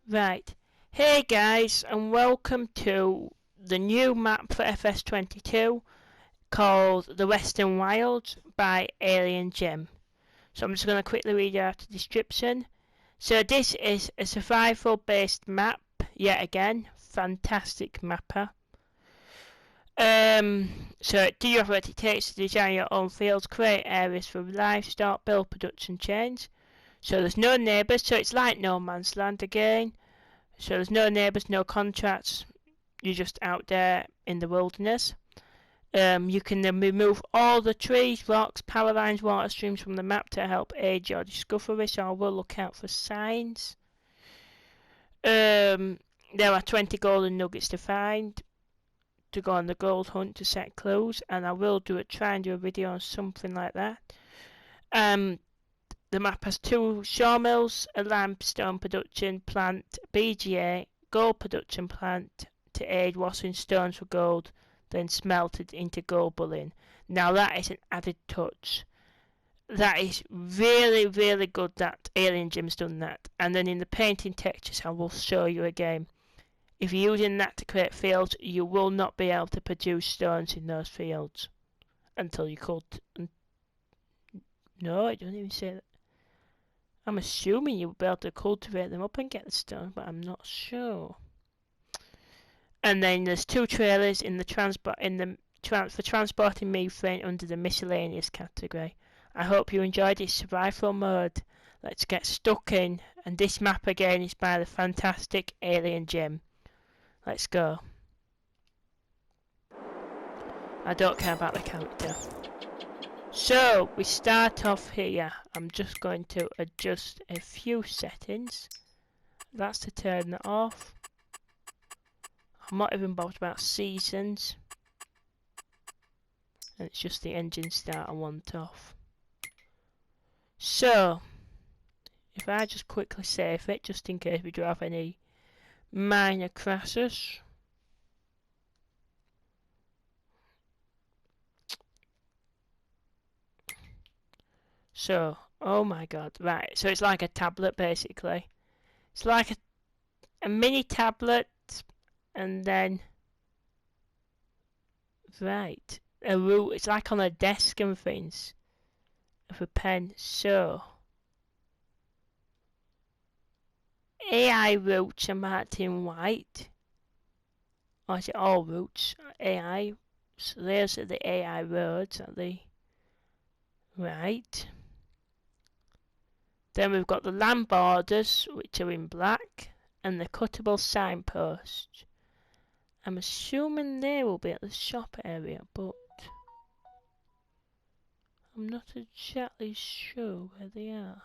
Right, hey guys, and welcome to the new map for Fs22 called The Western Wilds by Alien Jim. So I'm just going to quickly read out the description. So this is a survival based map, yet again, fantastic mapper. So do you have what it takes to design your own fields, create areas for livestock, build production chains. So there's no neighbours, so it's like no man's land again. So there's no neighbours, no contracts, you're just out there in the wilderness. You can then remove all the trees, rocks, power lines, water streams from the map to help aid your discovery, so I will look out for signs. There are 20 golden nuggets to find, to go on the gold hunt to set clues, and I will try and do a video on something like that. The map has 2 sawmills, a limestone production plant, BGA, gold production plant to aid washing stones for gold, then smelted into gold bullion. Now that is an added touch. That is really, really good that Alien Jim's done that. And then in the painting textures I will show you again. If you're using that to create fields, you will not be able to produce stones in those fields. Until you No, it doesn't even say that. I'm assuming you'll be able to cultivate them up and get the stone, but I'm not sure. And then there's 2 trailers in the for transporting methane under the miscellaneous category. I hope you enjoyed this survival mode. Let's get stuck in. And this map again is by the fantastic Alien Jim. Let's go. I don't care about the character. So, we start off here. I'm just going to adjust a few settings. That's to turn it off. I'm not even bothered about seasons. And it's just the engine start I want off. So, if I just quickly save it, just in case we do have any minor crashes. So, oh my god, right, so it's like a tablet basically. It's like a mini tablet, and then, right, a root, it's like on a desk and things, with a pen. So, AI routes are marked in white, or is it all routes? AI, so there's the AI roads, are they? Right. Then we've got the land borders, which are in black, and the cuttable signposts. I'm assuming they will be at the shop area, but I'm not exactly sure where they are.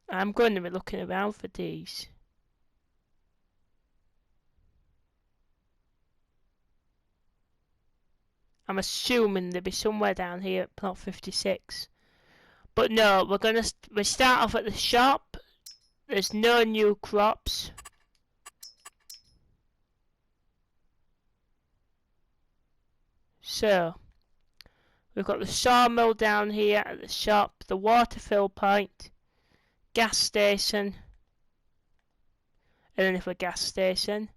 I'm going to be looking around for these. I'm assuming they'll be somewhere down here at plot 56. But no, we start off at the shop. There's no new crops. So, we've got the sawmill down here at the shop, the water fill point, gas station, and then if a gas station.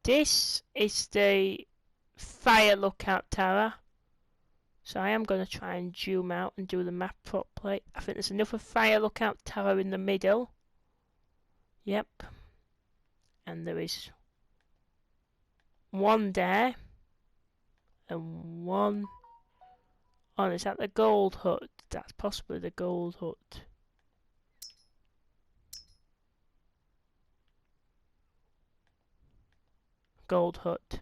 This is the fire lookout tower. So I am going to try and zoom out and do the map properly. I think there's another fire lookout tower in the middle. Yep. And there is one there. And one... Oh, is that the gold hut? That's possibly the gold hut. Gold hut.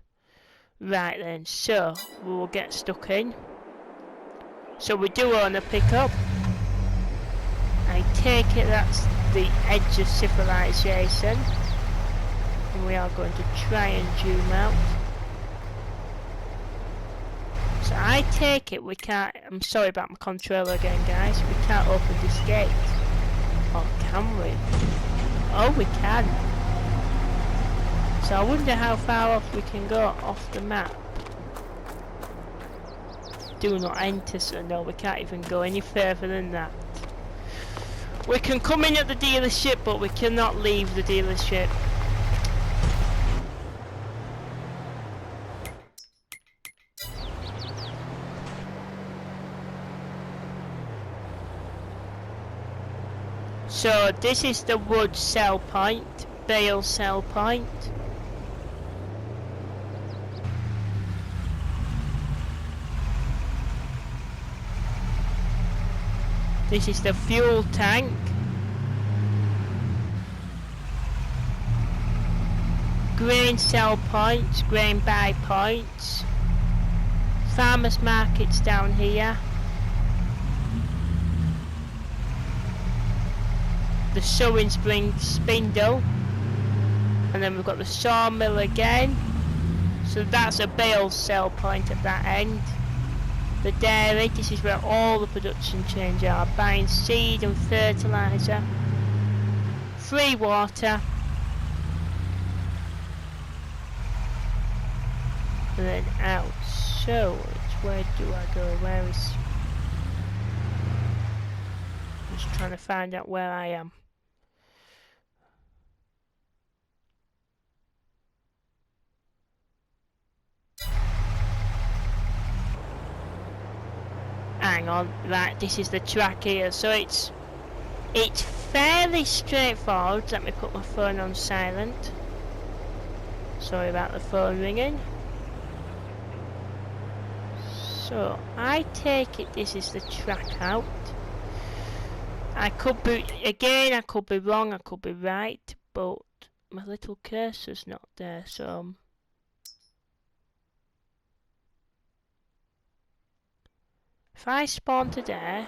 Right then, so we will get stuck in. So we do own a pickup. I take it that's the edge of civilization. And we are going to try and zoom out. So I take it we can't... I'm sorry about my controller again, guys. We can't open this gate. Or can we? Oh, we can. So I wonder how far off we can go off the map. Do not enter, so no, we can't even go any further than that. We can come in at the dealership, but we cannot leave the dealership. So this is the wood sell point, bale sell point. This is the fuel tank. Grain sell points, grain buy points. Farmers markets down here. The sewing spindle. And then we've got the sawmill again. So that's a bale sell point at that end. The dairy, this is where all the production chains are. Buying seed and fertiliser. Free water. And then out. So, where do I go? Where is... I'm just trying to find out where I am. Hang on, right, this is the track here, so it's fairly straightforward. Let me put my phone on silent. Sorry about the phone ringing. So, I take it this is the track out. I could be, again, I could be wrong, I could be right, but my little cursor's not there, so... If I spawn to there...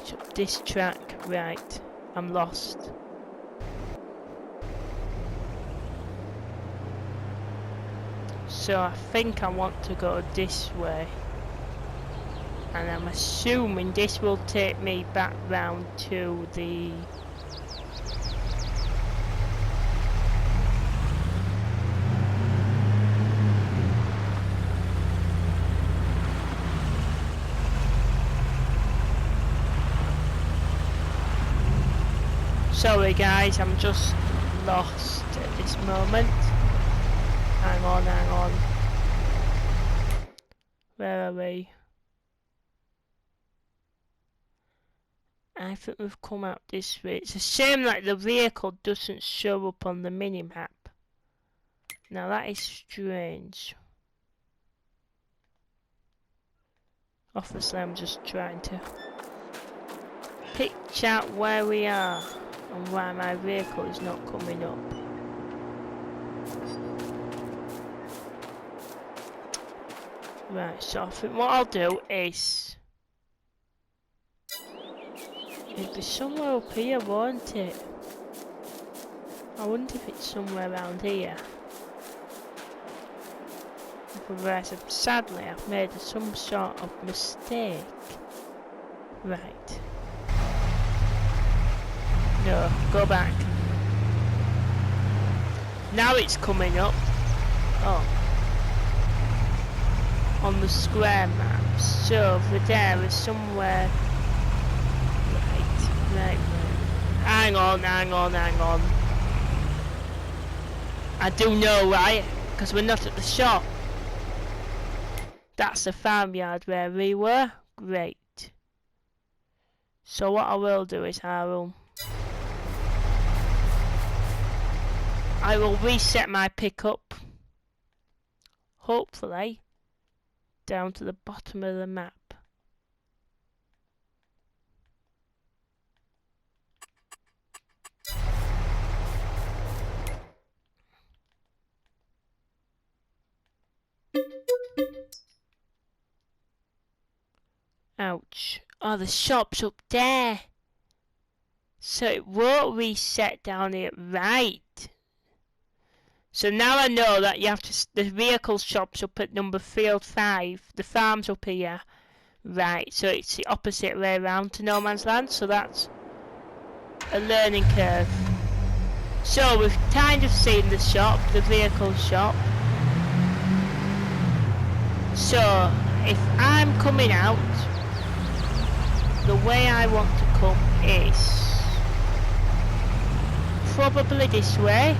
It's up this track, right, I'm lost. So I think I want to go this way. And I'm assuming this will take me back round to the... Sorry guys, I'm just lost at this moment. Hang on, hang on. Where are we? I think we've come out this way. It's a shame that the vehicle doesn't show up on the mini-map. Now that is strange. Obviously I'm just trying to picture out where we are and why my vehicle is not coming up. Right, so I think what I'll do is... It'll be somewhere up here, won't it? I wonder if it's somewhere around here. Otherwise, sadly, I've made some sort of mistake. Right. No, go back. Now it's coming up. Oh. On the square map. So, over there is somewhere... Right. Hang on. I do know, right? Because we're not at the shop. That's the farmyard where we were. Great. So what I will do is I will reset my pickup. Hopefully down to the bottom of the map. Ouch. Oh, the shop's up there. So it won't reset down here. Right. So now I know that you have to... The vehicle shop's up at number field 5. The farm's up here. Right. So it's the opposite way around to No Man's Land. So that's a learning curve. So we've kind of seen the shop. The vehicle shop. So if I'm coming out, the way I want to come is probably this way.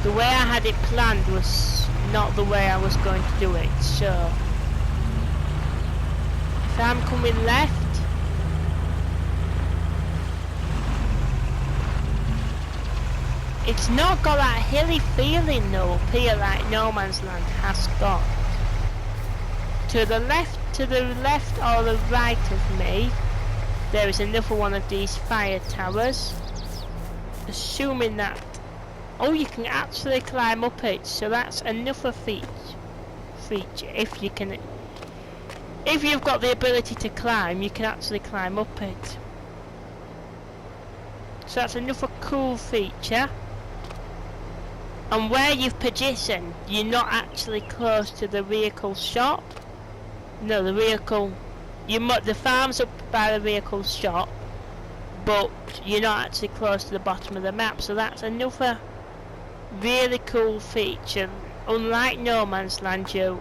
The way I had it planned was not the way I was going to do it, so if I'm coming left, it's not got that hilly feeling though up here like No Man's Land has got. To the left or the right of me, there is another one of these fire towers. Assuming that, oh, you can actually climb up it, so that's another feature. If you've got the ability to climb, you can actually climb up it. So that's another cool feature. And where you've positioned, you're not actually close to the vehicle shop. No, the vehicle, the farm's up by the vehicle shop, but you're not actually close to the bottom of the map. So that's another really cool feature. Unlike No Man's Land, you're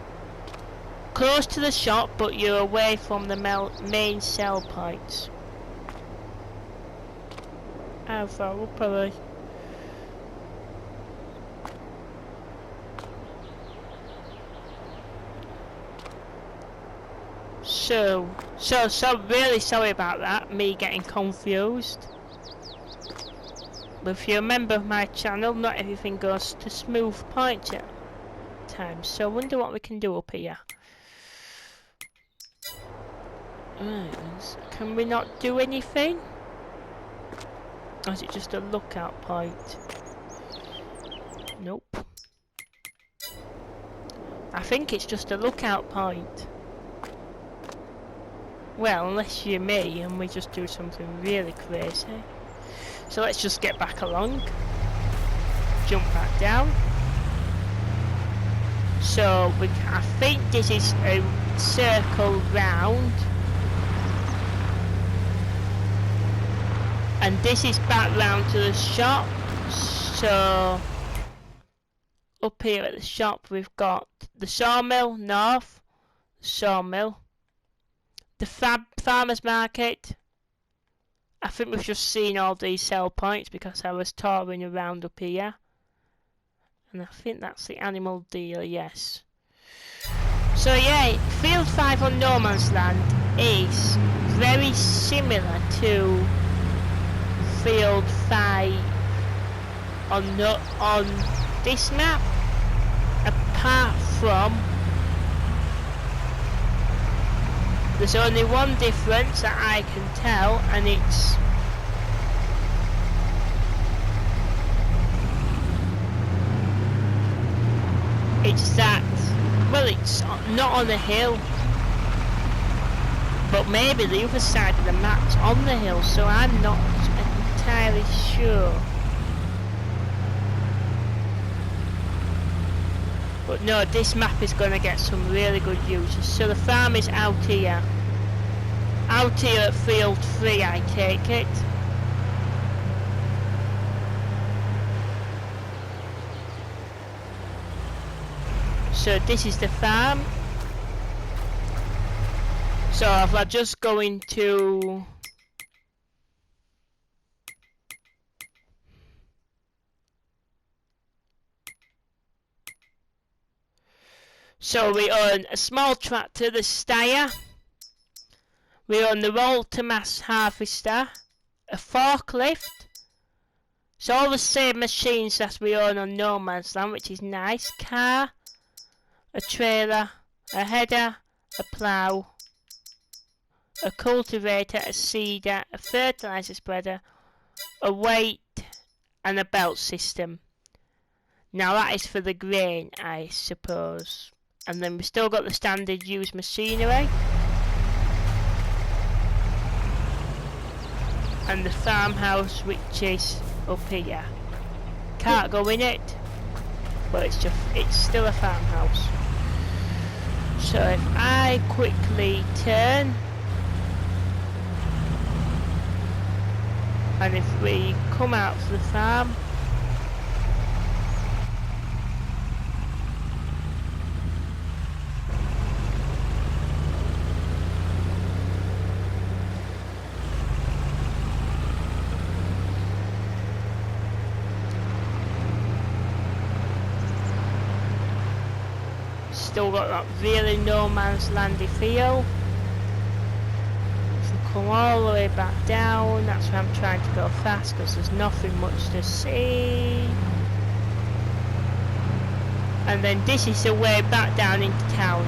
close to the shop, but you're away from the main sell points. How far up are they? So really sorry about that, me getting confused. But if you're a member of my channel, not everything goes to smooth point at times. So I wonder what we can do up here. Right, can we not do anything? Or is it just a lookout point? Nope. I think it's just a lookout point. Well, unless you're me and we just do something really crazy. So let's just get back along. Jump back down. So I think this is a circle round. And this is back round to the shop. So up here at the shop we've got the Sawmill north, Sawmill, the farmer's market. I think we've just seen all these sell points because I was touring around up here. And I think that's the animal dealer, yes. So yeah, Field 5 on No Man's Land is very similar to Field 5 on this map, apart from there's only one difference that I can tell, and it's that, well, it's not on a hill, but maybe the other side of the map's on the hill, so I'm not entirely sure. But no, this map is going to get some really good uses. So the farm is out here. Out here at Field 3, I take it. So this is the farm. So if I just go into... So we own a small tractor, the Steyr. We own the roll to mass harvester, a forklift. So all the same machines that we own on No Man's Land, which is nice. Car, a trailer, a header, a plough, a cultivator, a seeder, a fertiliser spreader, a weight and a belt system. Now that is for the grain, I suppose. And then we've still got the standard used machinery. And the farmhouse, which is up here. Can't go in it, but it's still a farmhouse. So if I quickly turn, and if we come out to the farm, still got that really no man's landy feel. If we come all the way back down, that's where I'm trying to go fast because there's nothing much to see. And then this is the way back down into town.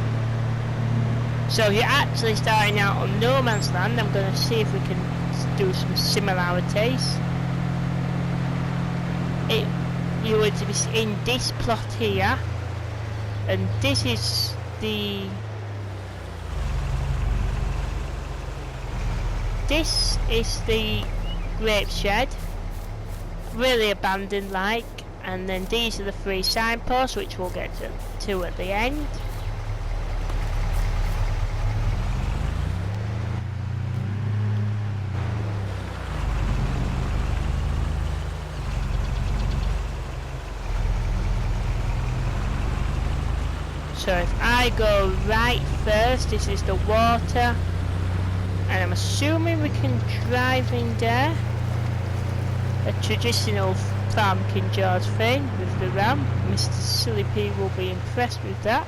So you're actually starting out on no man's land. I'm going to see if we can do some similarities. You would be in this plot here, and this is the grape shed, really abandoned like, and then these are the 3 signposts which we'll get to at the end. So if I go right first, this is the water, and I'm assuming we can drive in there. A traditional farm King George thing with the ram. Mr. Silly P will be impressed with that.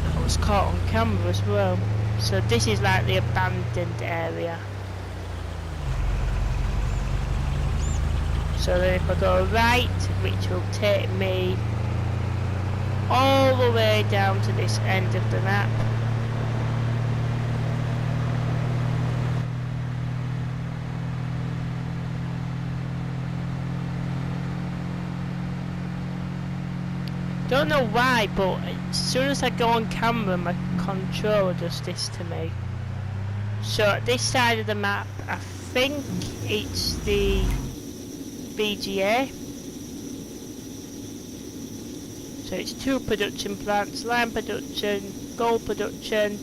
That was caught on camera as well. So this is like the abandoned area. So then if I go right, which will take me all the way down to this end of the map. Don't know why, but as soon as I go on camera, my controller does this to me. So at this side of the map, I think it's the BGA. So it's 2 production plants, lime production, gold production,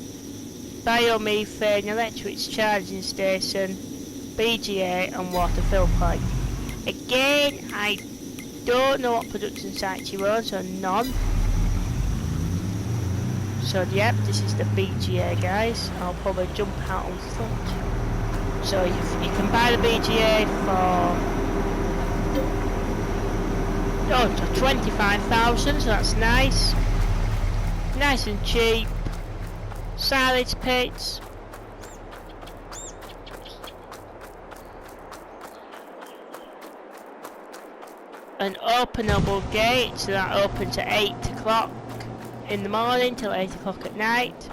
biomethane, electric charging station, BGA and water fill point. Again, I don't know what production sites you own, so none. So yep, this is the BGA guys. I'll probably jump out on foot. So you can buy the BGA for 25,000, so that's nice. Nice and cheap. Silage pits. An openable gate, so that opens at 8 o'clock in the morning till 8 o'clock at night.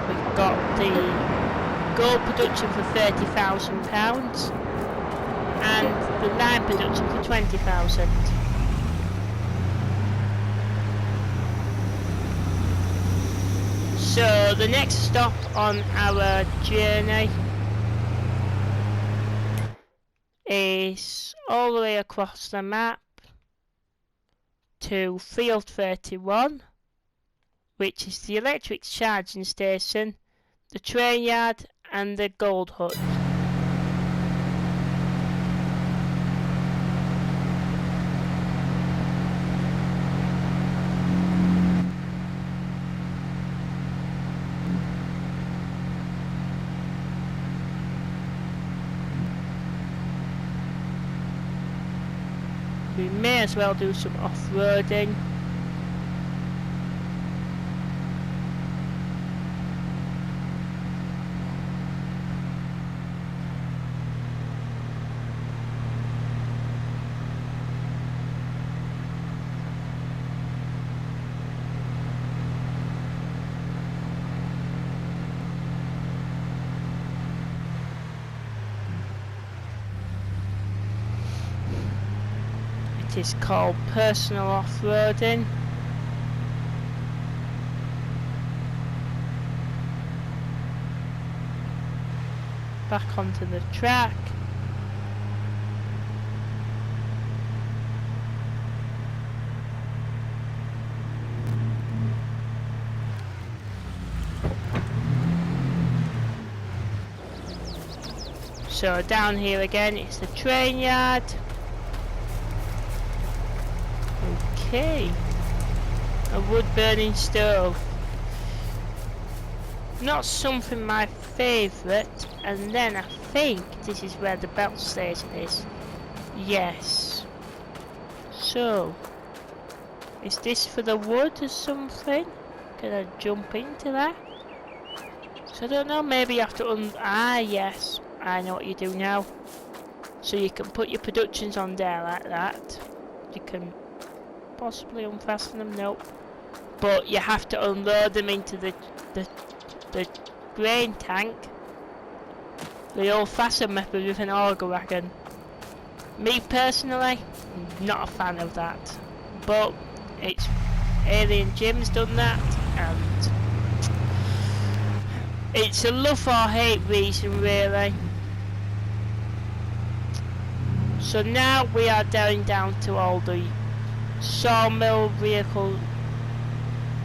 We've got the gold production for £30,000 and the lime production for 20,000. So the next stop on our journey is all the way across the map to Field 31, which is the electric charging station, the train yard and the gold hut. We may as well do some off-roading. It is called personal off-roading. Back onto the track. So down here again, it's the train yard. Okay, a wood burning stove. Not something my favourite. and then I think this is where the belt station is. Yes. So, is this for the wood or something? Can I jump into that? So I don't know, maybe you have to yes, I know what you do now. So you can put your productions on there like that. You can possibly unfasten them, nope. But you have to unload them into the grain tank. The old-fashioned method with an auger wagon. Me personally, not a fan of that. But it's Alien Jim's done that, and it's a love or hate reason really. So now we are down to all the Sawmill vehicle.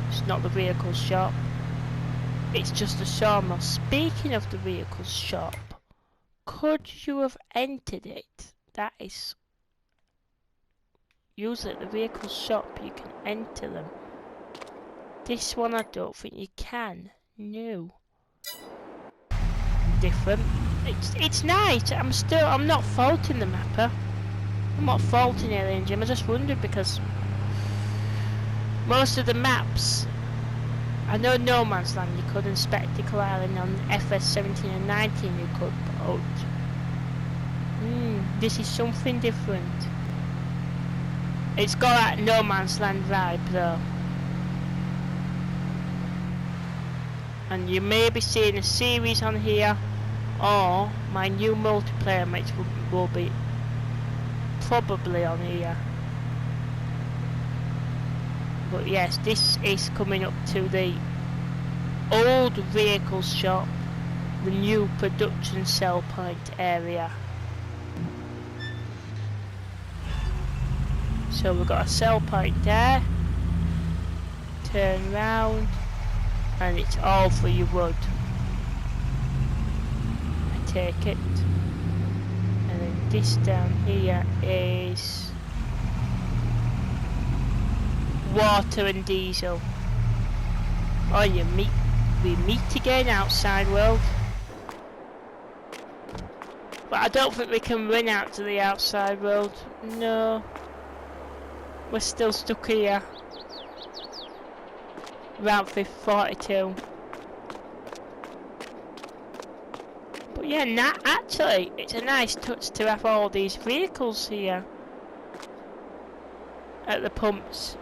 It's not the vehicle shop. It's just a sawmill. Speaking of the vehicle shop, could you have entered it? That is... Usually at the vehicle shop you can enter them. This one I don't think you can. No. Different. It's nice. I'm not faulting the mapper. I'm not faulting Alien Jim. I just wondered because most of the maps, I know No Man's Land you could, and Spectacle Island on Fs17 and 19 you could, but this is something different. It's got that No Man's Land vibe though. And you may be seeing a series on here, or my new multiplayer mates will be probably on here. But yes, this is coming up to the old vehicles shop, the new production sell point area. So we've got a sell point there, turn round, and it's all for your wood. I take it. And then this down here is water and diesel. Oh, we meet again, outside world. But I don't think we can run out to the outside world. No. We're still stuck here. Route 42. But yeah, actually, it's a nice touch to have all these vehicles here at the pumps.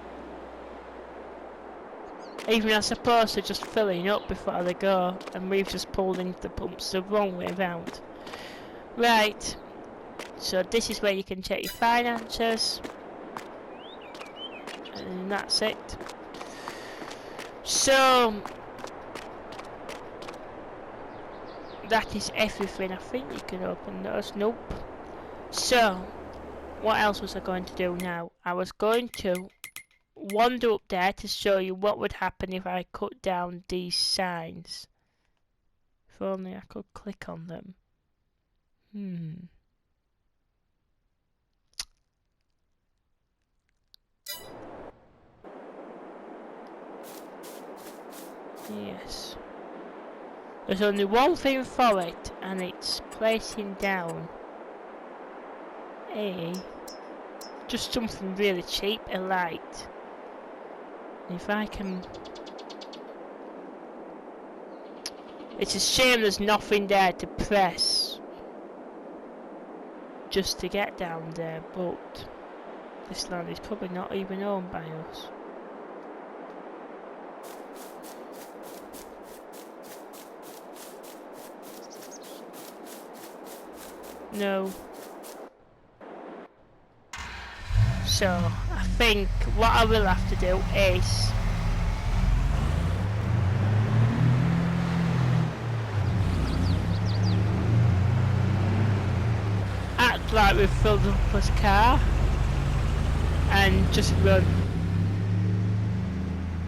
Even I suppose they're just filling up before they go, and we've just pulled into the pumps the wrong way around. Right, so this is where you can check your finances, and that's it. So that is everything. I think you can open those. Nope. So what else was I going to do now? I was going to wander up there to show you what would happen if I cut down these signs. If only I could click on them. Yes. There's only one thing for it, and it's placing down just something really cheap, a light. If I can... It's a shame there's nothing there to press just to get down there, but this land is probably not even owned by us. No. So, I think what I will have to do is act like we've filled up his car and just run.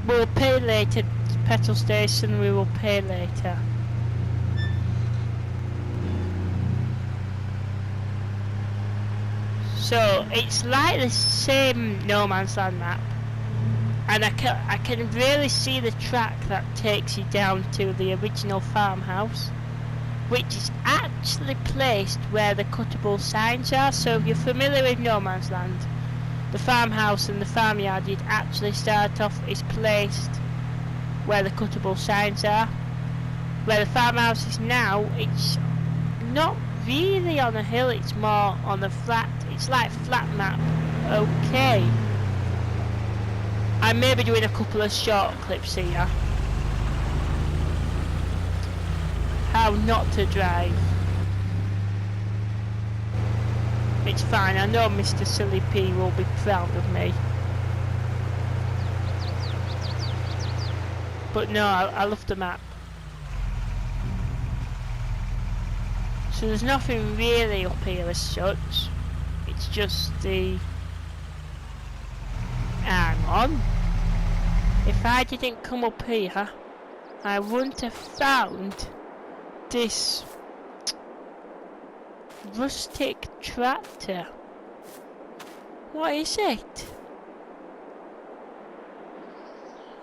We'll pay later, petrol station, we will pay later. So it's like the same No Man's Land map, and I can really see the track that takes you down to the original farmhouse. which is actually placed where the cuttable signs are. So if you're familiar with no man's land, the farmhouse and the farmyard you'd actually start off is placed where the cuttable signs are. Where the farmhouse is now, it's not really on a hill, it's more on a flat, it's like flat map. Okay, I may be doing a couple of short clips here. How not to drive. It's fine, I know Mr. Silly P will be proud of me. But no, I love the map. So there's nothing really up here as such. It's just the... Hang on. If I didn't come up here, I wouldn't have found this rustic tractor. What is it?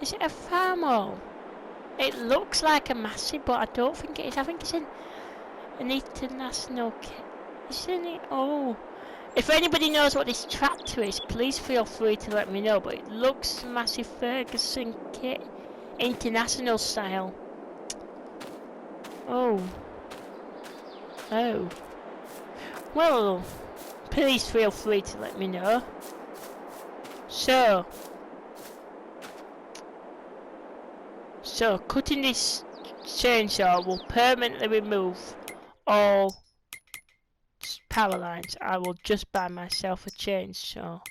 Is it a farm? It looks like a massive, but I don't think it is. I think it's an international kit, isn't it? Oh, if anybody knows what this tractor is, please feel free to let me know. But it looks massive Ferguson kit, international style. Oh, well, please feel free to let me know. So cutting this chainsaw will permanently remove all power lines. I will just buy myself a chainsaw.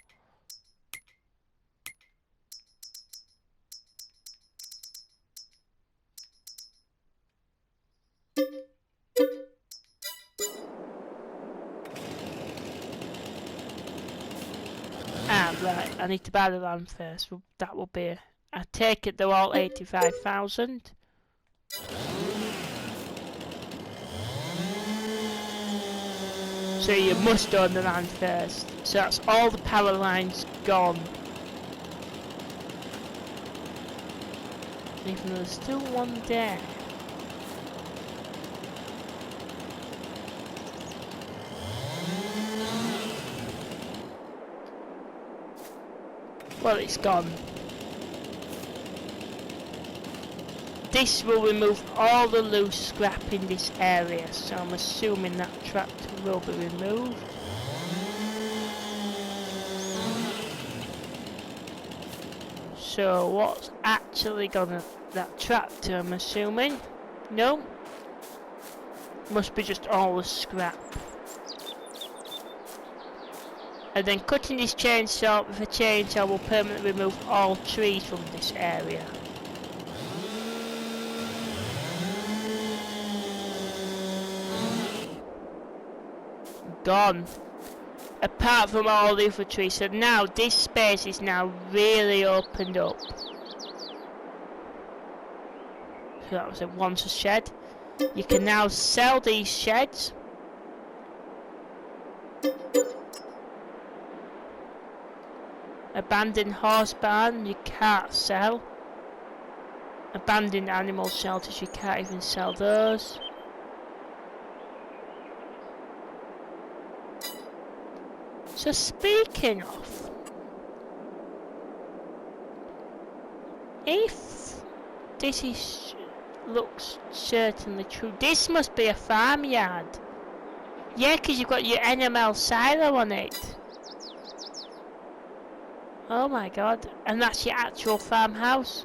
Right, I need to buy the land first. Well, that will be I take it they're all 85,000. So you must own the land first. So that's all the power lines gone. Even though there's still one there. Well, it's gone. This will remove all the loose scrap in this area, so I'm assuming that tractor will be removed. So what's actually gonna... that tractor, I'm assuming? No? Must be just all the scrap. And then cutting this chainsaw with a chainsaw will permanently remove all trees from this area. Gone. Apart from all the other trees. So now this space is now really opened up. So that was once a shed. You can now sell these sheds. Abandoned horse barn you can't sell. Abandoned animal shelters you can't even sell those. So speaking of, if this is looks certainly true, this must be a farmyard. Yeah, because you've got your NML silo on it. Oh my god, and that's your actual farmhouse.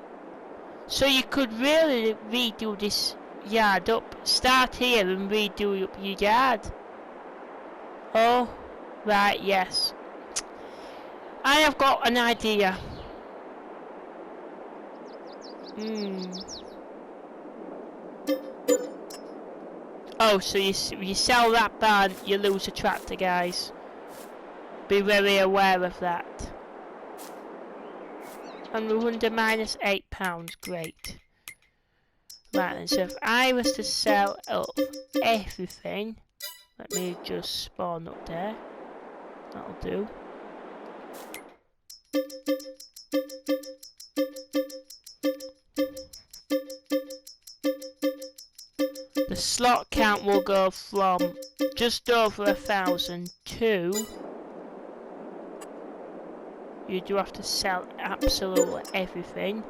So you could really redo this yard up. Start here and redo up your yard. Oh, right, yes. I have got an idea. Oh, so you sell that barn, you lose a tractor, guys. Be very aware of that. And we're under -8, great. Right then, so if I was to sell up everything, let me just spawn up there. That'll do. The slot count will go from just over 1,000 to... You do have to sell absolutely everything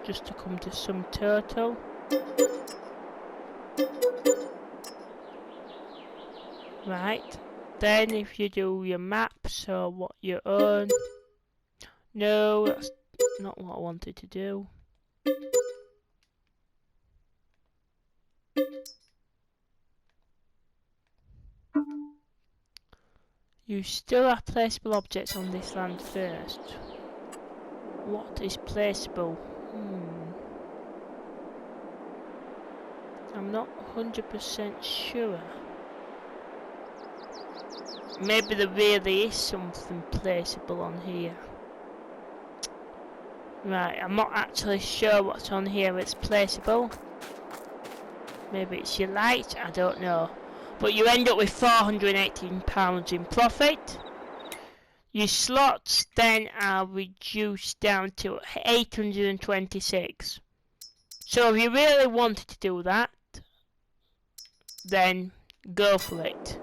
just to come to some total. Right, then if you do your maps or what you own... No, that's not what I wanted to do. You still have placeable objects on this land first. What is placeable? I'm not 100% sure. Maybe there really is something placeable on here. Right, I'm not actually sure what's on here it's placeable. Maybe it's your light, I don't know. But you end up with £418 in profit. Your slots then are reduced down to 826. So if you really wanted to do that, then go for it.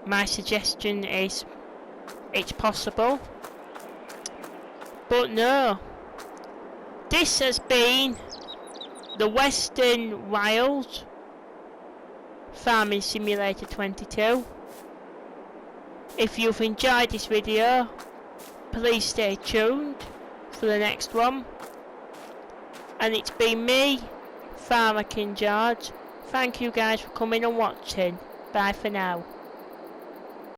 My suggestion is it's possible. But no. This has been the Western Wilds Farming Simulator 22. If you've enjoyed this video, please stay tuned for the next one. And it's been me, Farmer King George. Thank you guys for coming and watching. Bye for now.